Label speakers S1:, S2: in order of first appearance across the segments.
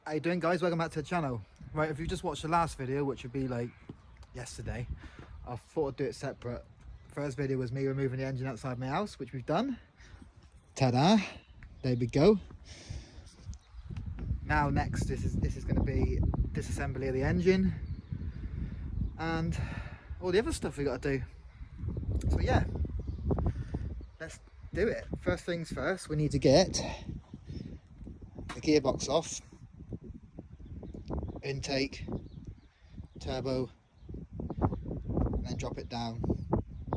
S1: How you doing, guys? Welcome back to the channel. Right, if you just watched the last video, which would be like yesterday, I thought I'd do it separate. First video was me removing the engine outside my house, which we've done. Ta-da! There we go. Now next, this is going to be disassembly of the engine and all the other stuff we got to do. So yeah, let's do it. First things first, we need to get the gearbox off, intake, turbo, and then drop it down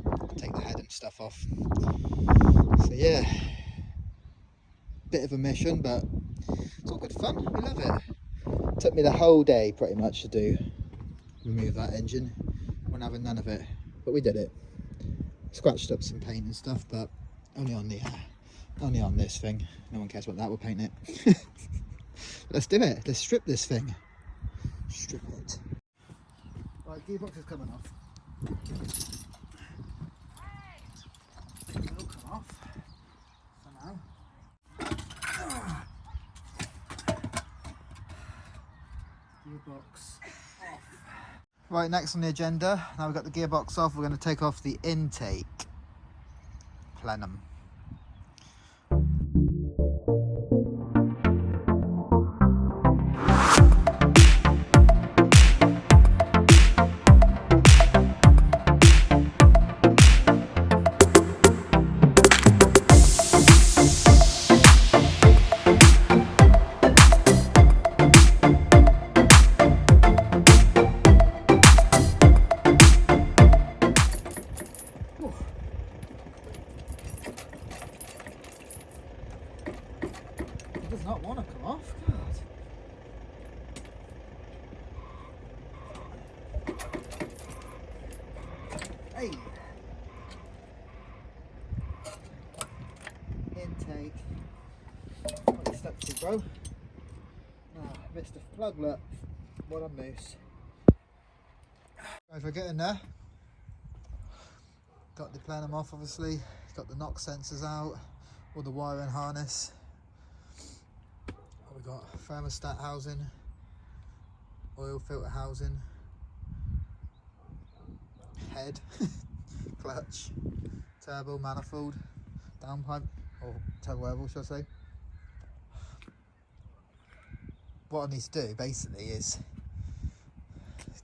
S1: and take the head and stuff off. So yeah, bit of a mission, but it's all good fun. We love it. Took me the whole day pretty much to remove that engine. We're having none of it, but we did it. Scratched up some paint and stuff, but only on this thing. No one cares about that. We'll paint it. Let's do it. Let's strip this thing. Strip it. Right, gearbox is coming off. It will come off somehow. Gearbox off. Right, next on the agenda, now we've got the gearbox off, we're going to take off the intake plenum. It does not want to come off. God. Hey. Intake. What are you stuck to, bro? Ah, missed a plug, look. What a moose. Right, we're getting there. Got the plenum off, obviously. Got the knock sensors out. All the wiring harness. We've got thermostat housing, oil filter housing, head, clutch, turbo, manifold, downpipe, or turbo level, should I say. What I need to do basically is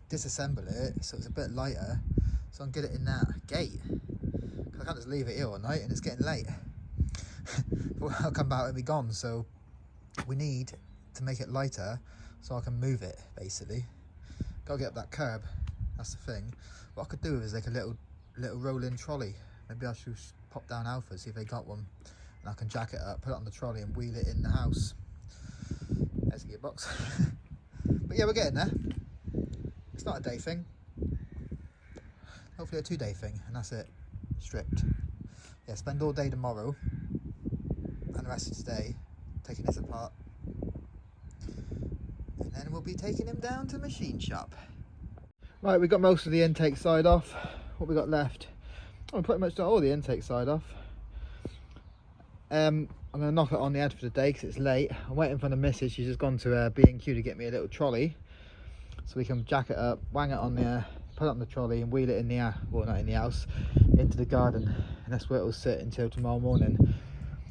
S1: disassemble it so it's a bit lighter, so I can get it in that gate. Because I can't just leave it here all night and it's getting late. I'll come back and be gone, so we need to make it lighter so I can move it, basically. Gotta get up that curb, that's the thing. What I could do is like a little rolling trolley. Maybe I should pop down Alpha, see if they got one, and I can jack it up, put it on the trolley and wheel it in the house. There's a gearbox. But yeah, we're getting there. It's not a day thing. Hopefully a 2-day thing, and that's it. Stripped. Yeah, spend all day tomorrow and the rest of today taking this apart, and then we'll be taking him down to the machine shop. Right, we've got most of the intake side off. What we got left? Oh, pretty much got all the intake side off. I'm going to knock it on the head for the day because it's late. I'm waiting for the missus. She's just gone to B&Q to get me a little trolley so we can jack it up, wang it on there, put it on the trolley and wheel it in the well, not in the house, into the garden, and that's where it will sit until tomorrow morning.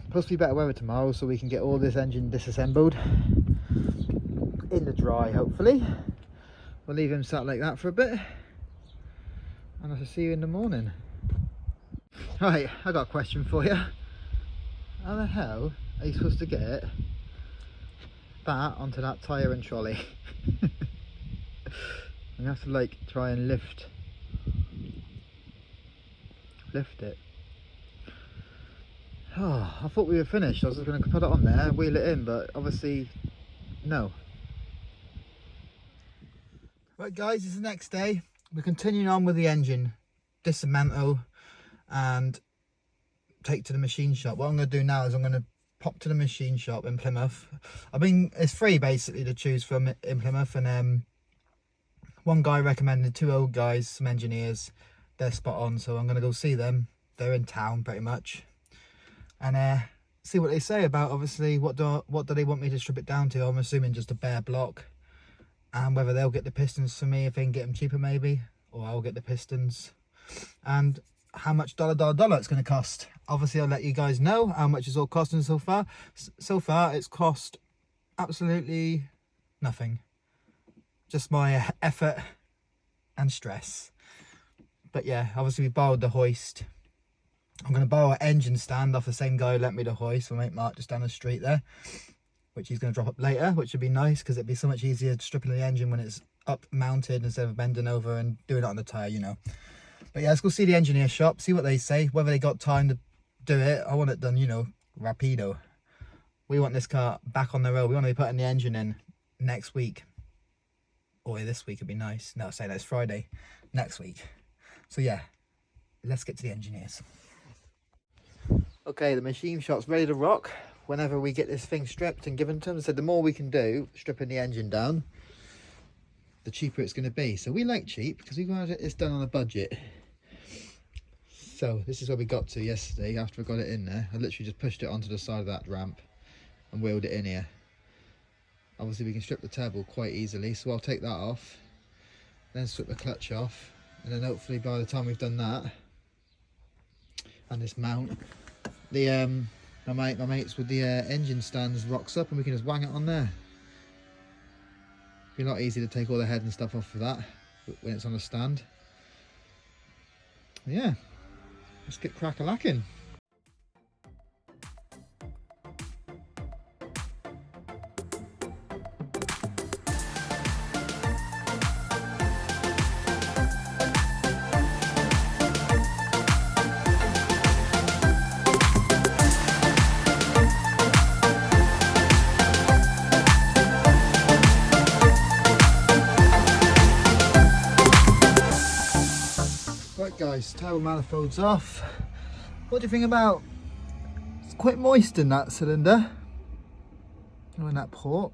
S1: Supposed to be better weather tomorrow, so we can get all this engine disassembled in the dry, hopefully. We'll leave him sat like that for a bit, and I shall see you in the morning. Right, I got a question for you. How the hell are you supposed to get that onto that tyre and trolley? I'm gonna have to like try and lift it. Oh, I thought we were finished. I was just going to put it on there, wheel it in, but obviously, no. Right guys, it's the next day. We're continuing on with the engine. Dismantle and take to the machine shop. What I'm going to do now is I'm going to pop to the machine shop in Plymouth. I mean, it's free basically to choose from in Plymouth, and one guy recommended 2 old guys, some engineers. They're spot on, so I'm going to go see them. They're in town pretty much. And see what they say about, obviously, what do they want me to strip it down to. I'm assuming just a bare block, and whether they'll get the pistons for me if they can get them cheaper maybe, or I'll get the pistons, and how much dollar it's going to cost. Obviously I'll let you guys know how much it's all costing so far. So far it's cost absolutely nothing, just my effort and stress. But yeah, obviously we borrowed the hoist. I'm going to borrow an engine stand off the same guy who lent me the hoist, my mate Mark, just down the street there, which he's going to drop up later, which would be nice because it'd be so much easier stripping the engine when it's up mounted instead of bending over and doing it on the tyre, you know. But yeah, let's go see the engineer shop, see what they say, whether they got time to do it. I want it done, you know, rapido. We want this car back on the road. We want to be putting the engine in next week. Or this week would be nice. No, say that's Friday. Next week. So yeah, let's get to the engineers. Okay, the machine shop's ready to rock whenever we get this thing stripped and given to them. So the more we can do stripping the engine down, the cheaper it's going to be. So we like cheap because we got this done on a budget. So this is where we got to yesterday after I got it in there. I literally just pushed it onto the side of that ramp and wheeled it in here. Obviously we can strip the turbo quite easily, so I'll take that off, then strip the clutch off, and then hopefully by the time we've done that and this mount, the my mates with the engine stands rocks up and we can just wang it on there. It'll be a lot easier to take all the head and stuff off of that when it's on a stand. Yeah, let's get crack-a-lacking. Right guys, turbo manifold's off. What do you think about? It's quite moist in that cylinder, or in that port.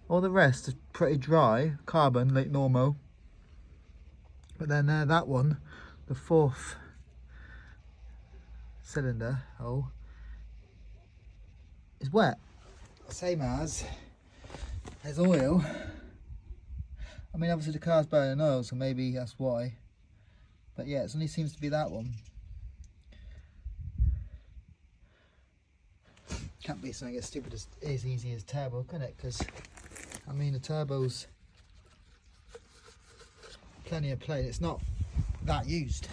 S1: All the rest is pretty dry, carbon like normal. But then that one, the fourth cylinder hole, is wet. Same as oil. I mean obviously the car's burning oil, so maybe that's why. But yeah, it only seems to be that one. Can't be something as stupid as easy as turbo, can it? Because I mean the turbo's plenty of play. It's not that used.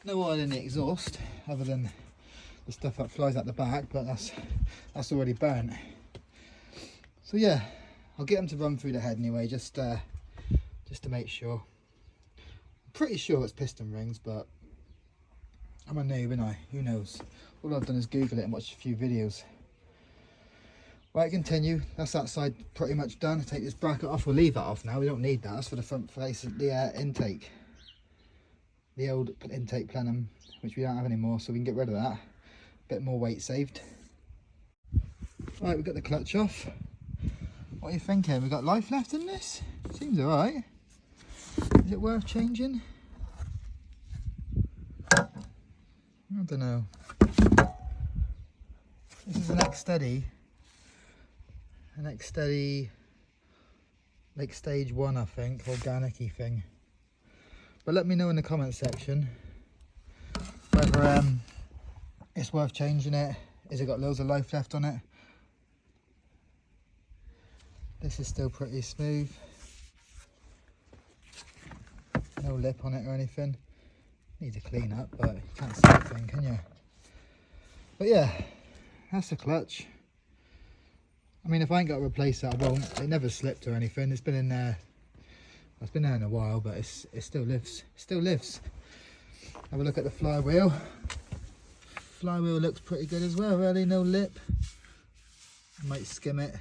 S1: No oil in the exhaust, other than the stuff that flies out the back, but that's already burnt. So yeah, I'll get them to run through the head anyway, just to make sure. Pretty sure it's piston rings, but I'm a noob, ain't I? Who knows? All I've done is Google it and watch a few videos. Right, continue. That's that side pretty much done. Take this bracket off. We'll leave that off now. We don't need that. That's for the front face of the intake. The old intake plenum, which we don't have anymore, so we can get rid of that. Bit more weight saved. Right, we've got the clutch off. What are you thinking? We've got life left in this? Seems alright. Is it worth changing? I don't know. This is an X-Steady. An X-Steady, like stage 1 I think, organic-y thing. But let me know in the comment section whether it's worth changing it. Has it got loads of life left on it? This is still pretty smooth. No lip on it or anything. Needs a clean up, but you can't see anything, can you? But yeah, that's the clutch. I mean, if I ain't got to replace it, I won't. It never slipped or anything. It's been in there. It's been there in a while, but it still lives. It still lives. Have a look at the flywheel. Flywheel looks pretty good as well. Really, no lip. I might skim it.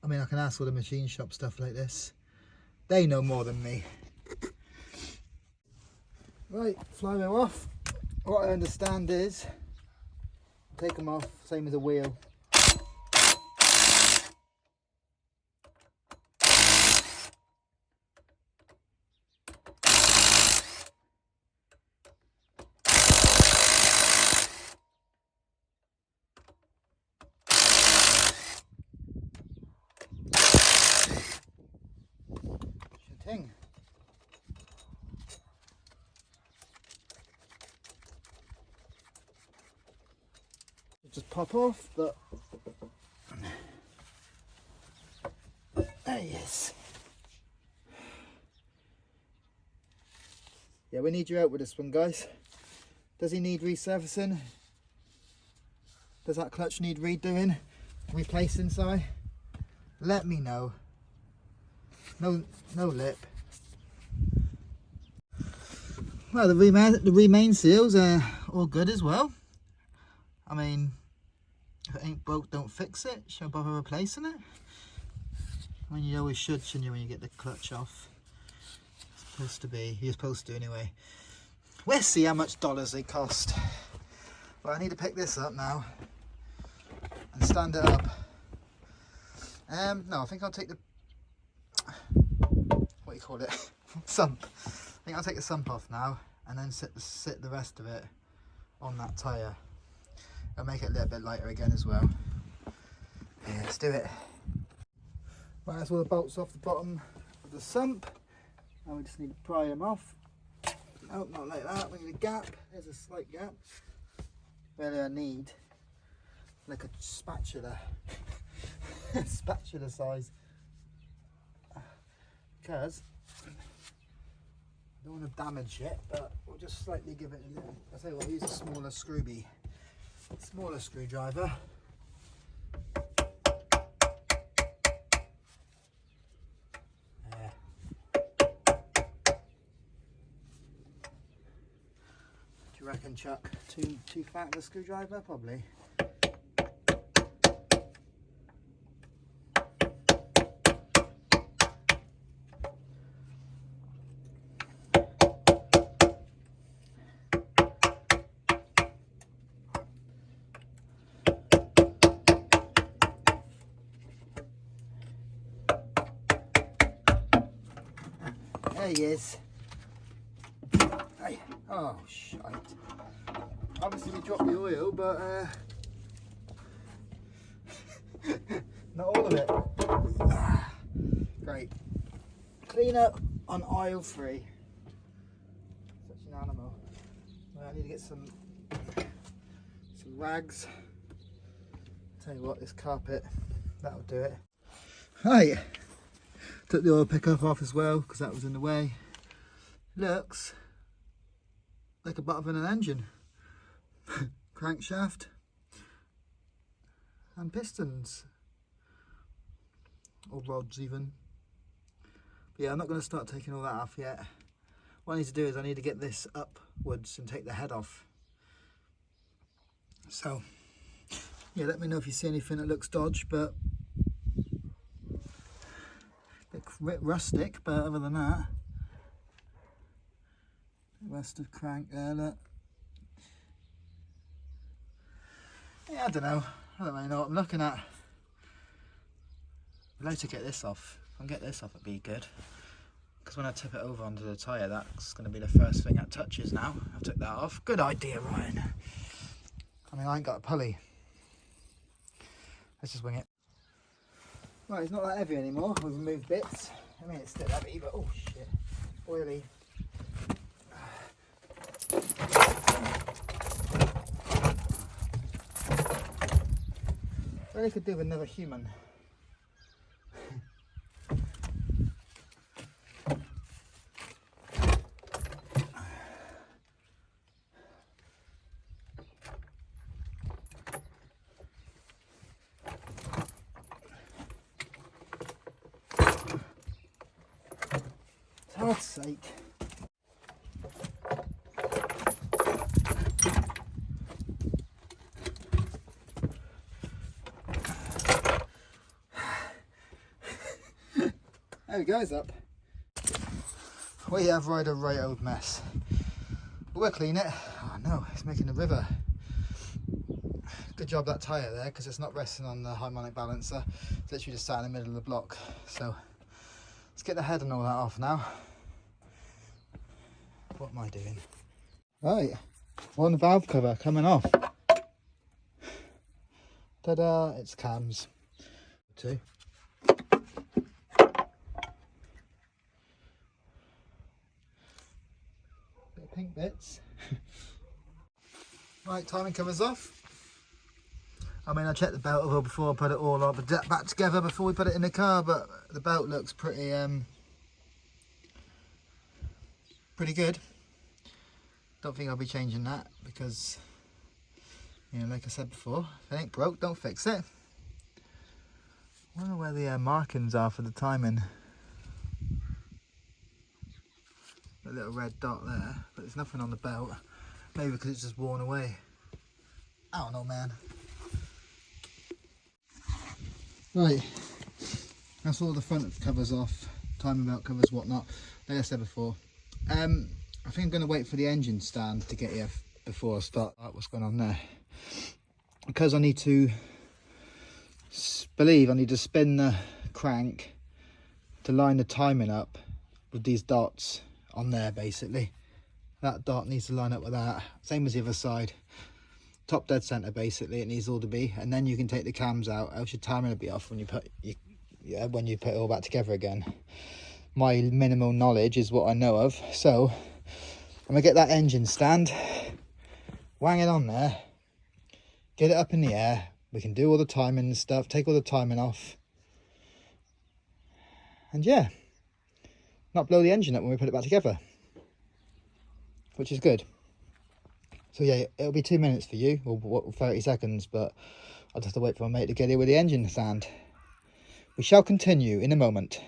S1: I mean, I can ask all the machine shop stuff like this. They know more than me. Right, flywheel off. What I understand is, take them off, same as a wheel. king. Just pop off, but there he is. Yeah, we need you out with this one, guys. Does he need resurfacing? Does that clutch need redoing? Replacing, sorry? Let me know. No lip. Well, the remain seals are all good as well. I mean, if it ain't broke, don't fix it. Should I bother replacing it? I mean, you always should, shouldn't you, when you get the clutch off? It's supposed to be. You're supposed to anyway. We'll see how much dollars they cost. Well, I need to pick this up now and stand it up. No, I think I'll take the, what do you call it? Sump. I think I'll take the sump off now and then sit the rest of it on that tyre. I'll make it a little bit lighter again as well. Yeah, let's do it. Right, that's all the bolts off the bottom of the sump. Now we just need to pry them off. No, not like that. We need a gap. There's a slight gap. Really, I need like a spatula. Spatula size. Because I don't want to damage it, but we'll just slightly give it a little. I'll tell you what, I'll use a smaller screwdriver. There. Do you reckon, Chuck? Too fat of a screwdriver? Probably. There he is. Hey. Oh, shite. Obviously we dropped the oil, but not all of it. Great. Clean up on aisle 3. Such an animal. Well, I need to get some rags. Tell you what, this carpet, that'll do it. Right. Took the oil pickup off as well because that was in the way. Looks like a bottom of an engine. Crankshaft and pistons, or rods even. But yeah, I'm not going to start taking all that off yet. What I need to do is I need to get this upwards and take the head off. So yeah, let me know if you see anything that looks dodgy, but a bit rustic, but other than that, rusted crank there, look. Yeah, I don't know really know what I'm looking at. I'd like to get this off. If I can get this off, it'd be good, because when I tip it over onto the tyre, that's going to be the first thing that touches now. I took that off. Good idea, Ryan. I mean, I ain't got a pulley. Let's just wing it. Right, it's not that heavy anymore. We've removed bits. I mean, it's still heavy, but oh shit, oily. Really could do with another human. For God's sake. There we go, it's up. We have right a right old mess. But we'll clean it. Oh no, it's making a river. Good job that tyre there, because it's not resting on the harmonic balancer. It's literally just sat in the middle of the block. So let's get the head and all that off now. What am I doing? Right, one valve cover coming off. Ta-da, it's cams. 2. pink bits. Right, timing covers off. I mean, I checked the belt over before I put it all up, back together before we put it in the car, but the belt looks pretty pretty good. Don't think I'll be changing that because, you know, like I said before, if it ain't broke, don't fix it. I wonder where the markings are for the timing. A little red dot there, but there's nothing on the belt. Maybe because it's just worn away. I don't know, man. Right, that's all the front covers off, timing belt covers, whatnot. Like I said before, I think I'm going to wait for the engine stand to get here before I start what's going on there, because I need to spin the crank to line the timing up with these dots on there. Basically that dot needs to line up with that, same as the other side, top dead center. Basically it needs all to be, and then you can take the cams out, else your timing will be off when you put it all back together again. My minimal knowledge is what I know of, so I'm gonna get that engine stand, wang it on there, get it up in the air. We can do all the timing and stuff, take all the timing off, and yeah, not blow the engine up when we put it back together, which is good. So yeah, it'll be 2 minutes for you, or 30 seconds, but I'll just have to wait for my mate to get here with the engine stand. We shall continue in a moment.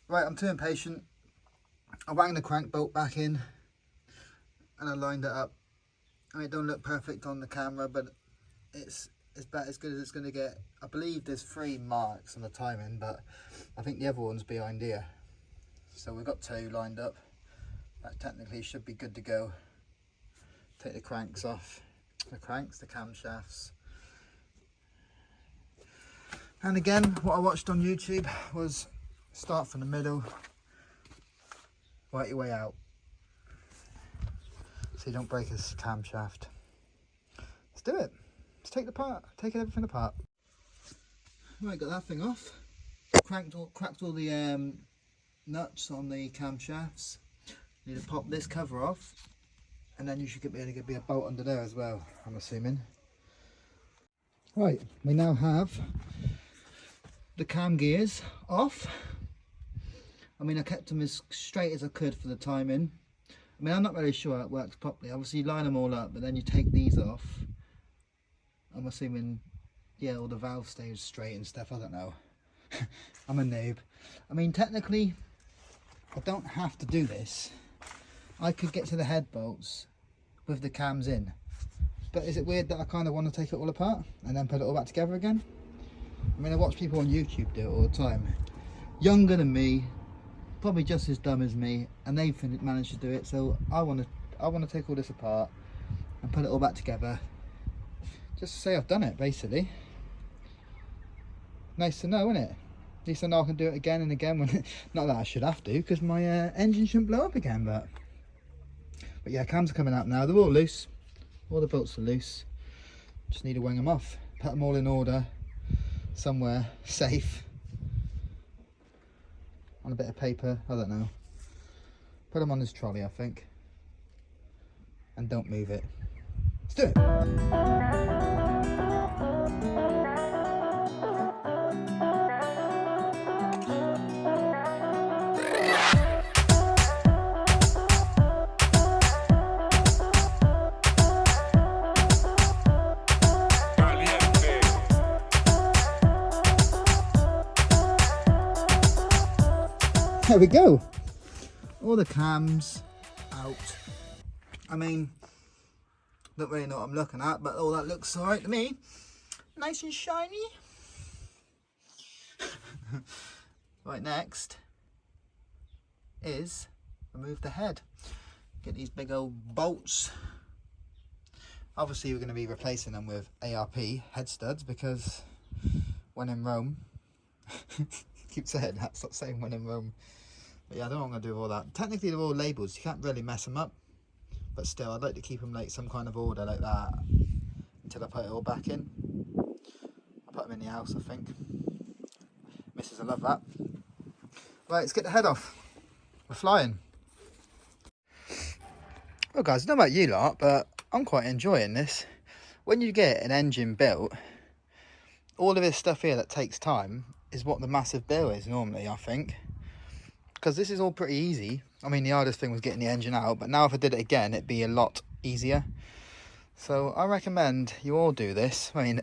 S1: Right, I'm too impatient. I wanged the crank bolt back in and I lined it up. I mean, it don't look perfect on the camera, but it's about as good as it's going to get. I believe there's 3 marks on the timing, but I think the other one's behind here. So we've got 2 lined up. That technically should be good to go. Take the cranks off, the camshafts. And again, what I watched on YouTube was start from the middle, work your way out, so you don't break this camshaft. Let's do it. Let's take everything apart. Right, got that thing off. Cracked all the nuts on the camshafts. Need to pop this cover off, and then you should be able to get a bolt under there as well, I'm assuming. Right, we now have the cam gears off. I mean, I kept them as straight as I could for the timing. I mean, I'm not really sure how it works properly. Obviously you line them all up, but then you take these off. I'm assuming, yeah, all the valve stays straight and stuff. I don't know. I'm a noob. I mean, technically I don't have to do this. I could get to the head bolts with the cams in, but is it weird that I kind of want to take it all apart and then put it all back together again? I mean, I watch people on YouTube do it all the time, younger than me, probably just as dumb as me, and they've managed to do it. So I want to take all this apart and put it all back together, just to say I've done it, basically. Nice to know, isn't it? At least I know I can do it again and again. When not that I should have to, because my engine shouldn't blow up again. But yeah, cams are coming out now. They're all loose. All the bolts are loose. Just need to wang them off. Put them all in order somewhere safe on a bit of paper. I don't know. Put them on this trolley, I think. And don't move it. Let's do it. There we go, all the cams out. I mean, don't really know what I'm looking at, but all that looks alright to me. Nice and shiny. Right, next is remove the head. Get these big old bolts. Obviously we're going to be replacing them with ARP head studs, because when in Rome, keep saying that, stop saying when in Rome. But yeah, I don't know what I'm going to do with all that. Technically they're all labels, you can't really mess them up, but still I'd like to keep them like some kind of order like that until I put it all back in. I'll put them in the house, I think. Missus will love that. Right, let's get the head off. We're flying. Well guys, I don't know about you lot, but I'm quite enjoying this. When you get an engine built, all of this stuff here that takes time is what the massive bill is normally, I think. Because this is all pretty easy. I mean, the hardest thing was getting the engine out, but now if I did it again, it'd be a lot easier. So I recommend you all do this. I mean,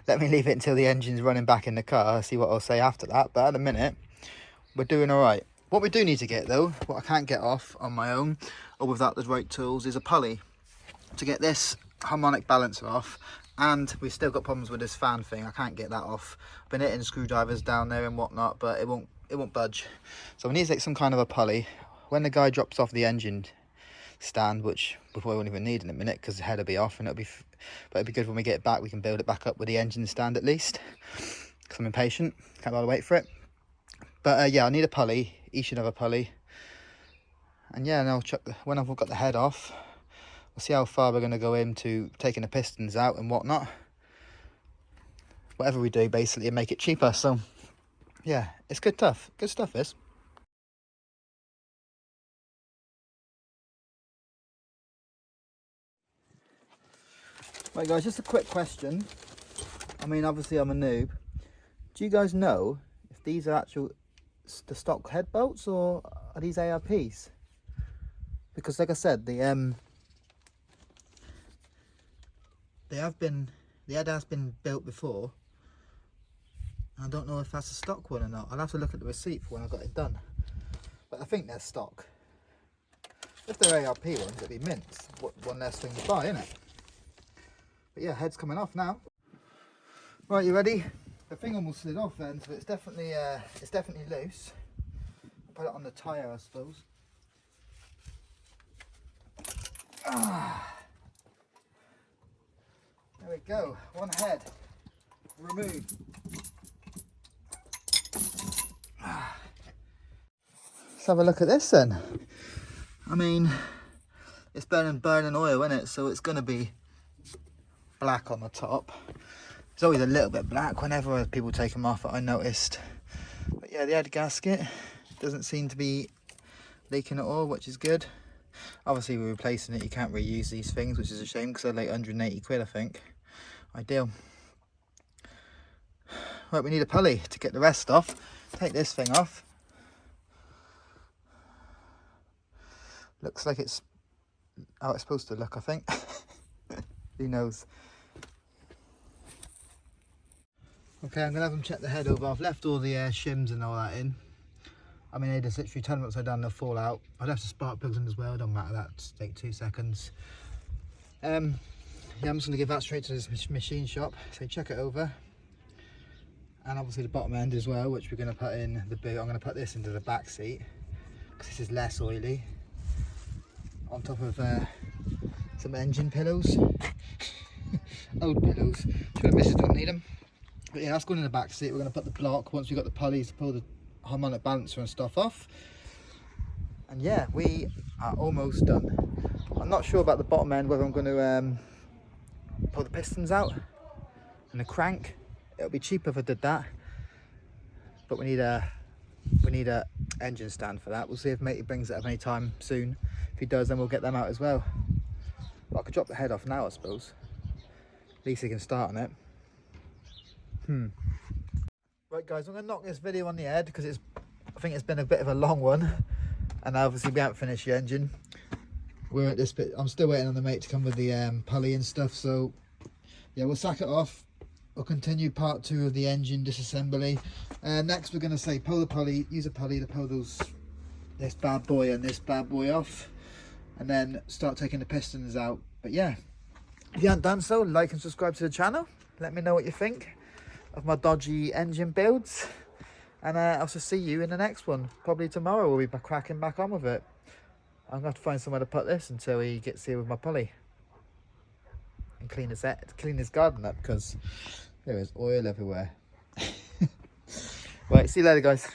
S1: let me leave it until the engine's running back in the car, see what I'll say after that. But at the minute, we're doing all right. What we do need to get though, what I can't get off on my own or without the right tools, is a pulley to get this harmonic balancer off. And we've still got problems with this fan thing. I can't get that off. Been hitting screwdrivers down there and whatnot, but it won't budge. So we need to take some kind of a pulley. When the guy drops off the engine stand, which we probably won't even need in a minute because the head will be off, and but it'll be good when we get it back. We can build it back up with the engine stand at least, because I'm impatient, can't bother wait for it. But yeah, I need a pulley. Each should have a pulley, and yeah, and I'll chuck when I've got the head off, we'll see how far we're going to go into taking the pistons out and whatnot. Whatever we do, basically, and make it cheaper. So yeah, it's good stuff. Good stuff, this. Right guys, just a quick question. I mean, obviously I'm a noob. Do you guys know if these are the stock head bolts, or are these ARPs? Because like I said, the head has been built before. I don't know if that's a stock one or not. I'll have to look at the receipt for when I got it done. But I think they're stock. If they're ARP ones, it'd be mint. One less thing to buy, isn't it? But yeah, head's coming off now. Right, you ready? The thing almost slid off then, so it's definitely loose. I'll put it on the tyre, I suppose. There we go. One head removed. Let's have a look at this then. I mean, it's burning oil, isn't it? So it's going to be black on the top. It's always a little bit black whenever people take them off, I noticed. But yeah, the head gasket doesn't seem to be leaking at all, which is good. Obviously we're replacing it, you can't reuse these things, which is a shame because they're like 180 quid, I think. Ideal. Right, we need a pulley to get the rest off. Take this thing off. Looks like it's how it's supposed to look, I think. Who knows? Okay, I'm going to have them check the head over. I've left all the shims and all that in. I mean, they just literally turn them upside down, they'll fall out. I've left the spark plugs in as well, don't matter, that just take 2 seconds. Yeah, I'm just going to give that straight to this machine shop, so check it over. And obviously the bottom end as well, which we're going to put in the boot. I'm going to put this into the back seat, because this is less oily. On top of some engine pillows. Old pillows. Sure the missus don't need them. But yeah, that's going in the back seat. We're going to put the block, once we've got the pulleys, to pull the harmonic balancer and stuff off. And yeah, we are almost done. I'm not sure about the bottom end, whether I'm going to pull the pistons out and the crank. It'll be cheaper if I did that, but we need a engine stand for that. We'll see if matey brings it up any time soon. If he does, then we'll get them out as well. But I could drop the head off now, I suppose. At least he can start on it. Right guys, I'm going to knock this video on the head because I think it's been a bit of a long one, and obviously we haven't finished the engine. We're at this bit. I'm still waiting on the mate to come with the pulley and stuff, so yeah, we'll sack it off. We'll continue part 2 of the engine disassembly. Next we're going to say pull the pulley, use a pulley to pull this bad boy and this bad boy off, and then start taking the pistons out. But yeah, if you haven't done so, like and subscribe to the channel. Let me know what you think of my dodgy engine builds, and I'll just see you in the next one. Probably tomorrow we'll be cracking back on with it. I'm going to have to find somewhere to put this until he gets here with my pulley and clean his garden up, because there is oil everywhere. Right, see you later guys.